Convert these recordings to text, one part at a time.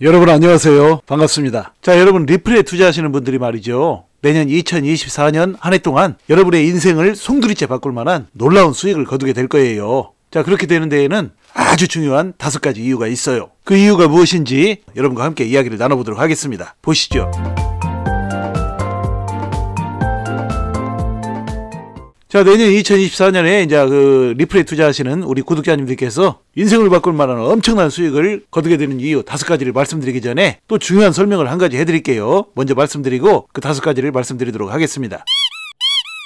여러분 안녕하세요. 반갑습니다. 자, 여러분 리플에 투자하시는 분들이 말이죠. 내년 2024년 한 해 동안 여러분의 인생을 송두리째 바꿀 만한 놀라운 수익을 거두게 될 거예요. 자, 그렇게 되는 데에는 아주 중요한 5가지 이유가 있어요. 그 이유가 무엇인지 여러분과 함께 이야기를 나눠보도록 하겠습니다. 보시죠. 자, 내년 2024년에 이제 그 리플에 투자하시는 우리 구독자님들께서 인생을 바꿀 만한 엄청난 수익을 거두게 되는 이유 5가지를 말씀드리기 전에 또 중요한 설명을 한 가지 해드릴게요. 먼저 말씀드리고 그 5가지를 말씀드리도록 하겠습니다.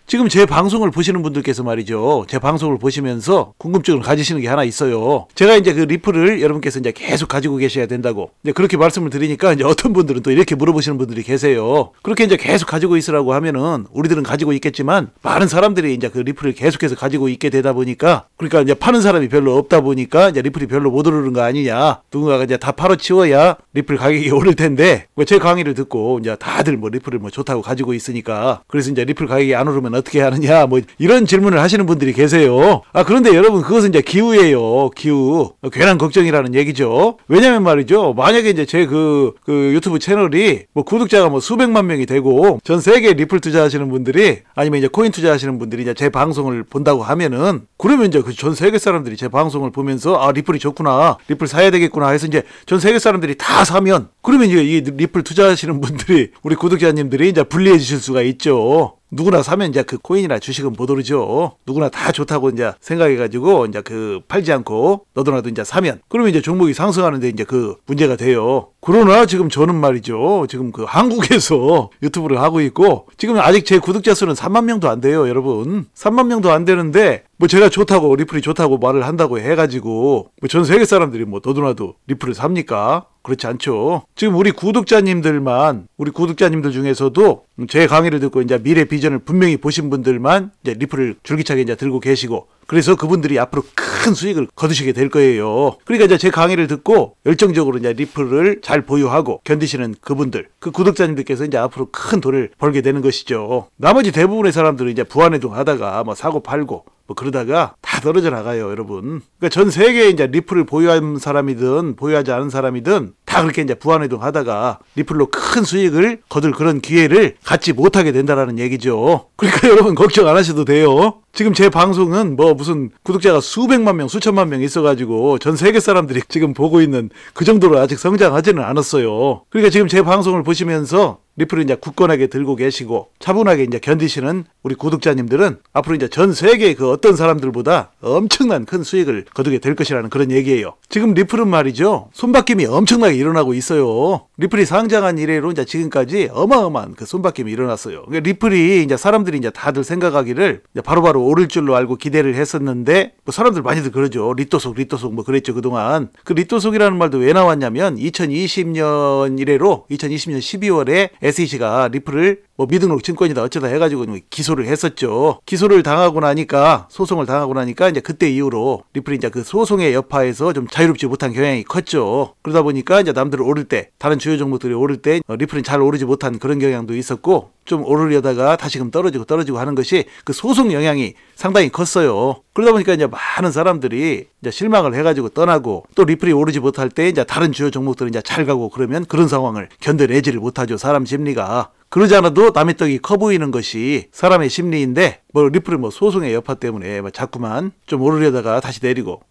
지금 제 방송을 보시는 분들께서 말이죠. 제 방송을 보시면서 궁금증을 가지시는 게 하나 있어요. 제가 이제 그 리플을 여러분께서 이제 계속 가지고 계셔야 된다고. 이제 그렇게 말씀을 드리니까 이제 어떤 분들은 또 이렇게 물어보시는 분들이 계세요. 그렇게 이제 계속 가지고 있으라고 하면은 우리들은 가지고 있겠지만 많은 사람들이 이제 그 리플을 계속해서 가지고 있게 되다 보니까 그러니까 이제 파는 사람이 별로 없다 보니까 이제 리플이 별로 못 오르는 거 아니냐. 누군가가 이제 다 팔아치워야 리플 가격이 오를 텐데 제 강의를 듣고 이제 다들 뭐 리플을 뭐 좋다고 가지고 있으니까 그래서 이제 리플 가격이 안 오르면 어떻게 하느냐 뭐 이런 질문을 하시는 분들이 계세요. 그런데 여러분 그것은 이제 기우예요. 기우. 괜한 걱정이라는 얘기죠. 왜냐면 말이죠. 만약에 이제 제 그 유튜브 채널이 뭐 구독자가 뭐 수백만 명이 되고 전 세계 리플 투자하시는 분들이 아니면 이제 코인 투자하시는 분들이 이제 제 방송을 본다고 하면은 그러면 이제 그 전 세계 사람들이 제 방송을 보면서 리플이 좋구나. 리플 사야 되겠구나 해서 이제 전 세계 사람들이 다 사면 그러면 이제 이 리플 투자하시는 분들이 우리 구독자님들이 이제 불리해 주실 수가 있죠. 누구나 사면 이제 그 코인이나 주식은 못 오르죠. 누구나 다 좋다고 이제 생각해가지고 이제 그 팔지 않고 너도나도 이제 사면 그러면 이제 종목이 상승하는데 이제 그 문제가 돼요. 그러나 지금 저는 말이죠. 지금 그 한국에서 유튜브를 하고 있고 지금 아직 제 구독자 수는 3만 명도 안 돼요, 여러분. 3만 명도 안 되는데 뭐 제가 좋다고 리플이 좋다고 말을 한다고 해가지고 뭐 전 세계 사람들이 뭐 너도나도 리플을 삽니까? 그렇지 않죠. 지금 우리 구독자님들 중에서도 제 강의를 듣고 이제 미래 비전을 분명히 보신 분들만 이제 리플을 줄기차게 이제 들고 계시고 그래서 그분들이 앞으로 큰 수익을 거두시게 될 거예요. 그러니까 이제 제 강의를 듣고 열정적으로 이제 리플을 잘 보유하고 견디시는 그분들, 그 구독자님들께서 이제 앞으로 큰 돈을 벌게 되는 것이죠. 나머지 대부분의 사람들은 이제 부안해동 하다가 뭐 사고 팔고 뭐 그러다가 다 떨어져 나가요, 여러분. 그러니까 전 세계에 이제 리플을 보유한 사람이든 보유하지 않은 사람이든 다 그렇게 이제 부안해동 하다가 리플로 큰 수익을 거둘 그런 기회를 갖지 못하게 된다라는 얘기죠. 그러니까 여러분 걱정 안 하셔도 돼요. 지금 제 방송은 뭐 무슨 구독자가 수백만 명, 수천만 명 있어가지고 전 세계 사람들이 지금 보고 있는 그 정도로 아직 성장하지는 않았어요. 그러니까 지금 제 방송을 보시면서 리플을 이제 굳건하게 들고 계시고 차분하게 이제 견디시는 우리 구독자님들은 앞으로 이제 전 세계 그 어떤 사람들보다 엄청난 큰 수익을 거두게 될 것이라는 그런 얘기예요. 지금 리플은 말이죠. 손바뀜이 엄청나게 일어나고 있어요. 리플이 상장한 이래로 이제 지금까지 어마어마한 그 손바뀜이 일어났어요. 그러니까 리플이 이제 사람들이 이제 다들 생각하기를 이제 바로바로 오를 줄로 알고 기대를 했었는데 뭐 사람들 많이들 그러죠. 리또속 뭐 그랬죠 그동안. 그 리또속이라는 말도 왜 나왔냐면 2020년 이래로 2020년 12월에 SEC가 리플을 뭐 미등록 증권이다 어쩌다 해가지고 기소를 했었죠. 기소를 당하고 나니까 소송을 당하고 나니까 이제 그때 이후로 리플이 이제 그 소송의 여파에서 좀 자유롭지 못한 경향이 컸죠. 그러다 보니까 이제 남들 오를 때 다른 주요 종목들이 오를 때 리플은 잘 오르지 못한 그런 경향도 있었고 좀 오르려다가 다시금 떨어지고 하는 것이 그 소송 영향이 상당히 컸어요. 그러다 보니까 이제 많은 사람들이 이제 실망을 해가지고 떠나고 또 리플이 오르지 못할 때 이제 다른 주요 종목들은 이제 잘 가고 그러면 그런 상황을 견뎌내지를 못하죠. 사람 심리가. 그러지 않아도 남의 떡이 커 보이는 것이 사람의 심리인데 뭐 리플은 뭐 소송의 여파 때문에 뭐 자꾸만 좀 오르려다가 다시 내리고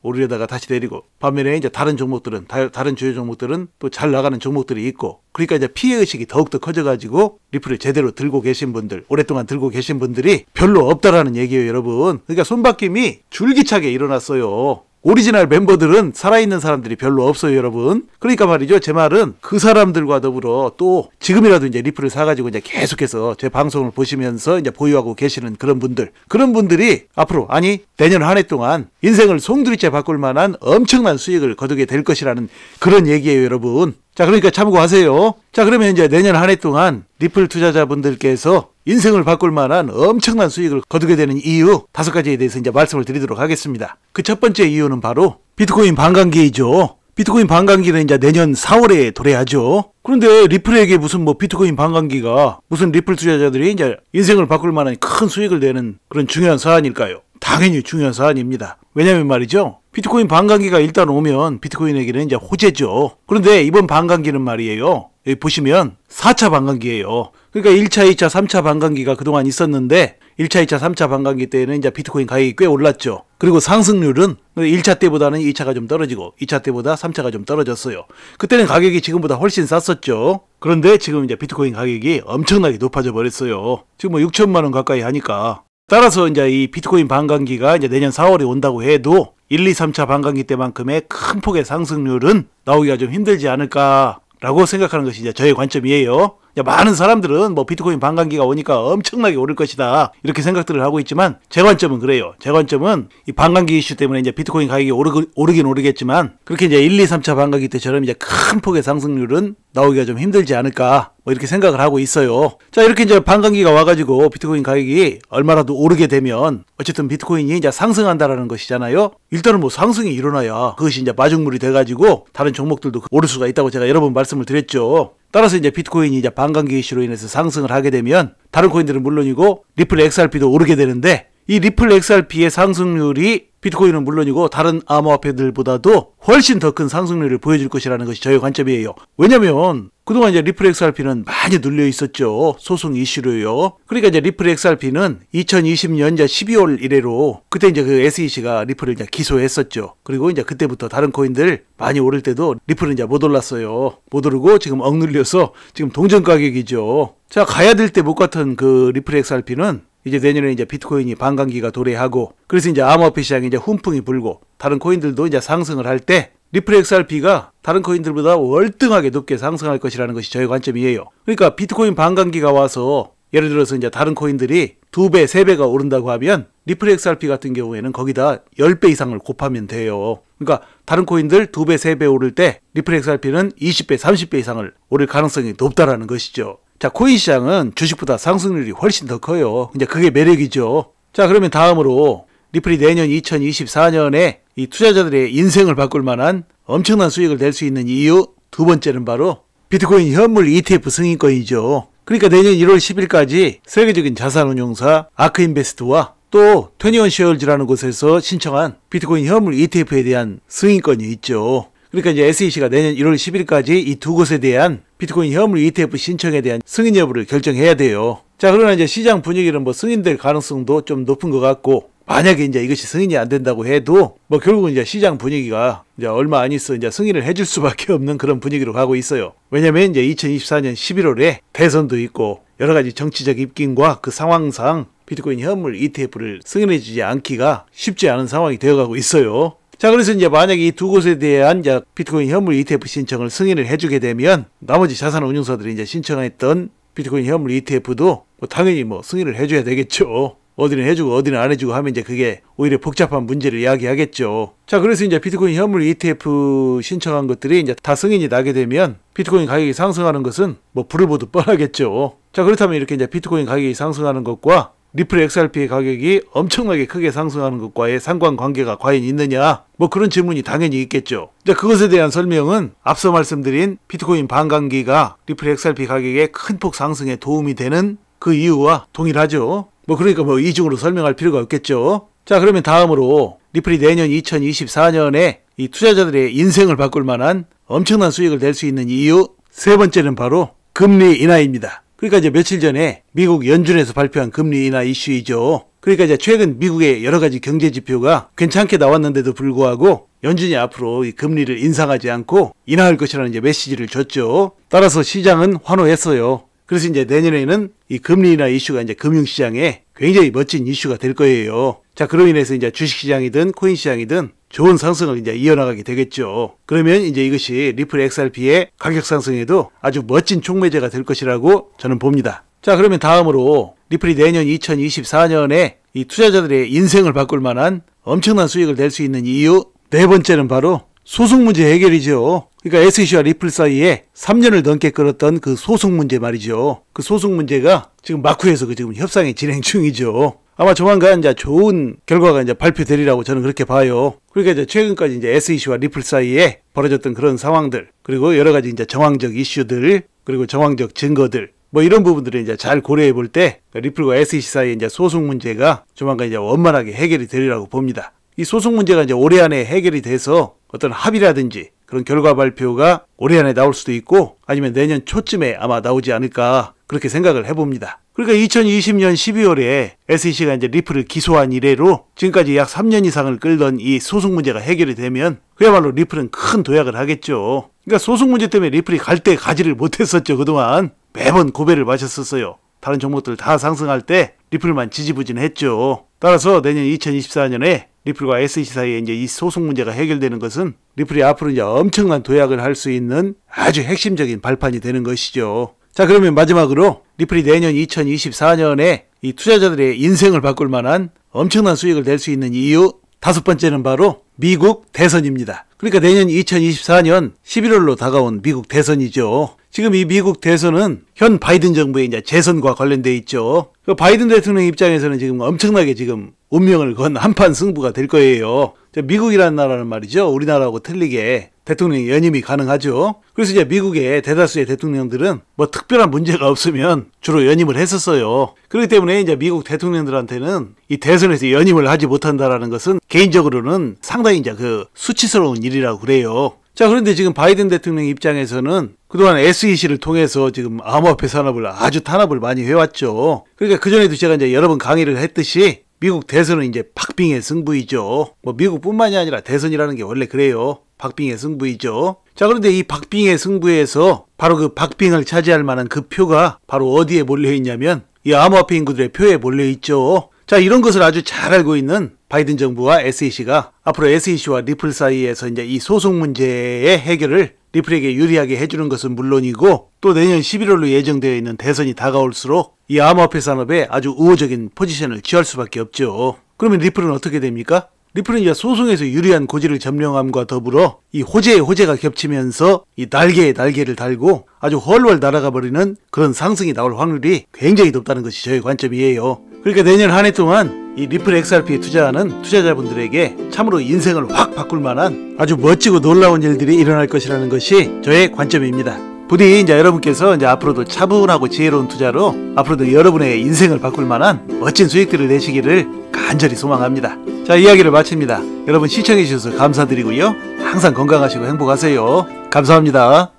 반면에 이제 다른 종목들은 다른 주요 종목들은 또 잘 나가는 종목들이 있고 그러니까 이제 피해의식이 더욱더 커져가지고 리플을 제대로 들고 계신 분들 오랫동안 들고 계신 분들이 별로 없다라는 얘기예요, 여러분. 그러니까 손바뀜이 줄기차게 일어났어요. 오리지널 멤버들은 살아있는 사람들이 별로 없어요, 여러분. 그러니까 말이죠. 제 말은 그 사람들과 더불어 또 지금이라도 이제 리플을 사가지고 이제 계속해서 제 방송을 보시면서 이제 보유하고 계시는 그런 분들이 앞으로 내년 한 해 동안 인생을 송두리째 바꿀 만한 엄청난 수익을 거두게 될 것이라는 그런 얘기예요, 여러분. 자, 그러니까 참고하세요. 자, 그러면 이제 내년 한 해 동안 리플 투자자분들께서 인생을 바꿀 만한 엄청난 수익을 거두게 되는 이유 5가지에 대해서 이제 말씀을 드리도록 하겠습니다. 그 첫 번째 이유는 바로 비트코인 반감기이죠. 비트코인 반감기는 이제 내년 4월에 도래하죠. 그런데 리플에게 무슨 뭐 비트코인 반감기가 무슨 리플 투자자들이 이제 인생을 바꿀 만한 큰 수익을 내는 그런 중요한 사안일까요? 당연히 중요한 사안입니다. 왜냐면 말이죠. 비트코인 반감기가 일단 오면 비트코인에게는 이제 호재죠. 그런데 이번 반감기는 말이에요. 여기 보시면 4차 반감기예요. 그러니까 1차, 2차, 3차 반감기가 그동안 있었는데 1차, 2차, 3차 반감기 때에는 이제 비트코인 가격이 꽤 올랐죠. 그리고 상승률은 1차 때보다는 2차가 좀 떨어지고 2차 때보다 3차가 좀 떨어졌어요. 그때는 가격이 지금보다 훨씬 쌌었죠. 그런데 지금 이제 비트코인 가격이 엄청나게 높아져 버렸어요. 지금 뭐 6천만 원 가까이 하니까. 따라서 이제 이 비트코인 반감기가 이제 내년 4월에 온다고 해도 1, 2, 3차 반감기 때만큼의 큰 폭의 상승률은 나오기가 좀 힘들지 않을까라고 생각하는 것이 이제 저의 관점이에요. 많은 사람들은 뭐 비트코인 반감기가 오니까 엄청나게 오를 것이다 이렇게 생각들을 하고 있지만 제 관점은 그래요. 제 관점은 이 반감기 이슈 때문에 이제 비트코인 가격이 오르긴 오르겠지만 그렇게 이제 1, 2, 3차 반감기 때처럼 이제 큰 폭의 상승률은 나오기가 좀 힘들지 않을까 뭐 이렇게 생각을 하고 있어요. 자, 이렇게 이제 반감기가 와가지고 비트코인 가격이 얼마라도 오르게 되면 어쨌든 비트코인이 이제 상승한다라는 것이잖아요. 일단은 뭐 상승이 일어나야 그것이 이제 마중물이 돼가지고 다른 종목들도 오를 수가 있다고 제가 여러 번 말씀을 드렸죠. 따라서 이제 비트코인이 이제 반감기 이슈로 인해서 상승을 하게 되면 다른 코인들은 물론이고 리플 XRP도 오르게 되는데 이 리플 XRP의 상승률이 비트코인은 물론이고 다른 암호화폐들보다도 훨씬 더 큰 상승률을 보여줄 것이라는 것이 저의 관점이에요. 왜냐면 그동안 이제 리플 XRP는 많이 눌려 있었죠. 소송 이슈로요. 그러니까 이제 리플 XRP는 2020년 12월 이래로 그때 이제 그 SEC가 리플을 이제 기소했었죠. 그리고 이제 그때부터 다른 코인들 많이 오를 때도 리플은 이제 못 올랐어요. 못 오르고 지금 억눌려서 지금 동전 가격이죠. 자, 가야 될 때 못 갔던 그 리플 XRP는 이제 내년에 이제 비트코인이 반감기가 도래하고 그래서 이제 암호화폐 시장에 이제 훈풍이 불고 다른 코인들도 이제 상승을 할 때 리플 XRP가 다른 코인들보다 월등하게 높게 상승할 것이라는 것이 저의 관점이에요. 그러니까 비트코인 반감기가 와서 예를 들어서 이제 다른 코인들이 2배, 3배가 오른다고 하면 리플 XRP 같은 경우에는 거기다 10배 이상을 곱하면 돼요. 그러니까 다른 코인들 2배, 3배 오를 때 리플 XRP는 20배, 30배 이상을 오를 가능성이 높다라는 것이죠. 자, 코인 시장은 주식보다 상승률이 훨씬 더 커요. 이제 그게 매력이죠. 자, 그러면 다음으로 리플이 내년 2024년에 이 투자자들의 인생을 바꿀 만한 엄청난 수익을 낼 수 있는 이유 두 번째는 바로 비트코인 현물 ETF 승인권이죠. 그러니까 내년 1월 10일까지 세계적인 자산운용사 아크인베스트와 또 21쉐어즈라는 곳에서 신청한 비트코인 현물 ETF에 대한 승인권이 있죠. 그러니까 이제 SEC가 내년 1월 10일까지 이 두 곳에 대한 비트코인 현물 ETF 신청에 대한 승인 여부를 결정해야 돼요. 자, 그러나 이제 시장 분위기는 뭐 승인될 가능성도 좀 높은 것 같고 만약에 이제 이것이 승인이 안 된다고 해도 뭐 결국은 이제 시장 분위기가 이제 얼마 안 있어 이제 승인을 해줄 수밖에 없는 그런 분위기로 가고 있어요. 왜냐면 이제 2024년 11월에 대선도 있고 여러 가지 정치적 입김과 그 상황상 비트코인 현물 ETF를 승인해주지 않기가 쉽지 않은 상황이 되어가고 있어요. 자, 그래서 이제 만약에 이 두 곳에 대한 이제 비트코인 현물 ETF 신청을 승인을 해주게 되면 나머지 자산운용사들이 이제 신청했던 비트코인 현물 ETF도 뭐 당연히 뭐 승인을 해줘야 되겠죠. 어디는 해주고 어디는 안 해주고 하면 이제 그게 오히려 복잡한 문제를 이야기하겠죠. 자, 그래서 이제 비트코인 현물 ETF 신청한 것들이 이제 다 승인이 나게 되면 비트코인 가격이 상승하는 것은 뭐 불을 보듯 뻔하겠죠. 자, 그렇다면 이렇게 이제 비트코인 가격이 상승하는 것과 리플 XRP의 가격이 엄청나게 크게 상승하는 것과의 상관관계가 과연 있느냐? 뭐 그런 질문이 당연히 있겠죠. 자, 그것에 대한 설명은 앞서 말씀드린 비트코인 반감기가 리플 XRP 가격의 큰 폭 상승에 도움이 되는 그 이유와 동일하죠. 뭐 그러니까 뭐 이중으로 설명할 필요가 없겠죠. 자, 그러면 다음으로 리플이 내년 2024년에 이 투자자들의 인생을 바꿀 만한 엄청난 수익을 낼 수 있는 이유 세 번째는 바로 금리 인하입니다. 그러니까 이제 며칠 전에 미국 연준에서 발표한 금리 인하 이슈이죠. 그러니까 이제 최근 미국의 여러 가지 경제 지표가 괜찮게 나왔는데도 불구하고 연준이 앞으로 이 금리를 인상하지 않고 인하할 것이라는 이제 메시지를 줬죠. 따라서 시장은 환호했어요. 그래서 이제 내년에는 이 금리 인하 이슈가 이제 금융시장에 굉장히 멋진 이슈가 될 거예요. 자, 그로 인해서 이제 주식시장이든 코인시장이든 좋은 상승을 이제 이어나가게 되겠죠. 그러면 이제 이것이 리플 XRP의 가격 상승에도 아주 멋진 촉매제가 될 것이라고 저는 봅니다. 자, 그러면 다음으로 리플이 내년 2024년에 이 투자자들의 인생을 바꿀 만한 엄청난 수익을 낼 수 있는 이유 네 번째는 바로 소송 문제 해결이죠. 그러니까 SEC와 리플 사이에 3년을 넘게 끌었던 그 소송 문제 말이죠. 그 소송 문제가 지금 마쿠에서 그 지금 협상이 진행 중이죠. 아마 조만간 이제 좋은 결과가 이제 발표되리라고 저는 그렇게 봐요. 그러니까 이제 최근까지 이제 SEC와 리플 사이에 벌어졌던 그런 상황들, 그리고 여러 가지 이제 정황적 이슈들, 그리고 정황적 증거들, 뭐 이런 부분들을 이제 잘 고려해 볼 때 리플과 SEC 사이의 이제 소송 문제가 조만간 이제 원만하게 해결이 되리라고 봅니다. 이 소송 문제가 이제 올해 안에 해결이 돼서 어떤 합의라든지 그런 결과 발표가 올해 안에 나올 수도 있고 아니면 내년 초쯤에 아마 나오지 않을까 그렇게 생각을 해봅니다. 그러니까 2020년 12월에 SEC가 이제 리플을 기소한 이래로 지금까지 약 3년 이상을 끌던 이 소송 문제가 해결이 되면 그야말로 리플은 큰 도약을 하겠죠. 그러니까 소송 문제 때문에 리플이 갈 때 가지를 못했었죠. 그동안 매번 고배를 마셨었어요. 다른 종목들 다 상승할 때 리플만 지지부진했죠. 따라서 내년 2024년에 리플과 SEC 사이에 이제 이 소송 문제가 해결되는 것은 리플이 앞으로 이제 엄청난 도약을 할 수 있는 아주 핵심적인 발판이 되는 것이죠. 자, 그러면 마지막으로 리플이 내년 2024년에 이 투자자들의 인생을 바꿀 만한 엄청난 수익을 낼 수 있는 이유 5번째는 바로 미국 대선입니다. 그러니까 내년 2024년 11월로 다가온 미국 대선이죠. 지금 이 미국 대선은 현 바이든 정부의 이제 재선과 관련돼 있죠. 그 바이든 대통령 입장에서는 지금 엄청나게 지금 운명을 건 한판 승부가 될 거예요. 미국이라는 나라는 말이죠. 우리나라하고 틀리게 대통령 연임이 가능하죠. 그래서 이제 미국의 대다수의 대통령들은 뭐 특별한 문제가 없으면 주로 연임을 했었어요. 그렇기 때문에 이제 미국 대통령들한테는 이 대선에서 연임을 하지 못한다라는 것은 개인적으로는 상당히 이제 그 수치스러운 일이라고 그래요. 자, 그런데 지금 바이든 대통령 입장에서는 그동안 SEC를 통해서 지금 암호화폐 산업을 아주 탄압을 많이 해왔죠. 그러니까 그전에도 제가 이제 여러 번 강의를 했듯이 미국 대선은 이제 박빙의 승부이죠. 뭐 미국뿐만이 아니라 대선이라는 게 원래 그래요. 박빙의 승부이죠. 자, 그런데 이 박빙의 승부에서 바로 그 박빙을 차지할 만한 그 표가 바로 어디에 몰려있냐면 이 암호화폐 인구들의 표에 몰려있죠. 자, 이런 것을 아주 잘 알고 있는 바이든 정부와 SEC가 앞으로 SEC와 리플 사이에서 이제 이 소송 문제의 해결을 리플에게 유리하게 해주는 것은 물론이고 또 내년 11월로 예정되어 있는 대선이 다가올수록 이 암호화폐 산업에 아주 우호적인 포지션을 취할 수밖에 없죠. 그러면 리플은 어떻게 됩니까? 리플은 이제 소송에서 유리한 고지를 점령함과 더불어 이 호재에 호재가 겹치면서 이 날개에 날개를 달고 아주 훨훨 날아가 버리는 그런 상승이 나올 확률이 굉장히 높다는 것이 저의 관점이에요. 그러니까 내년 한 해 동안 이 리플 XRP에 투자하는 투자자분들에게 참으로 인생을 확 바꿀 만한 아주 멋지고 놀라운 일들이 일어날 것이라는 것이 저의 관점입니다. 부디 이제 여러분께서 이제 앞으로도 차분하고 지혜로운 투자로 앞으로도 여러분의 인생을 바꿀 만한 멋진 수익들을 내시기를 간절히 소망합니다. 자, 이야기를 마칩니다. 여러분 시청해 주셔서 감사드리고요. 항상 건강하시고 행복하세요. 감사합니다.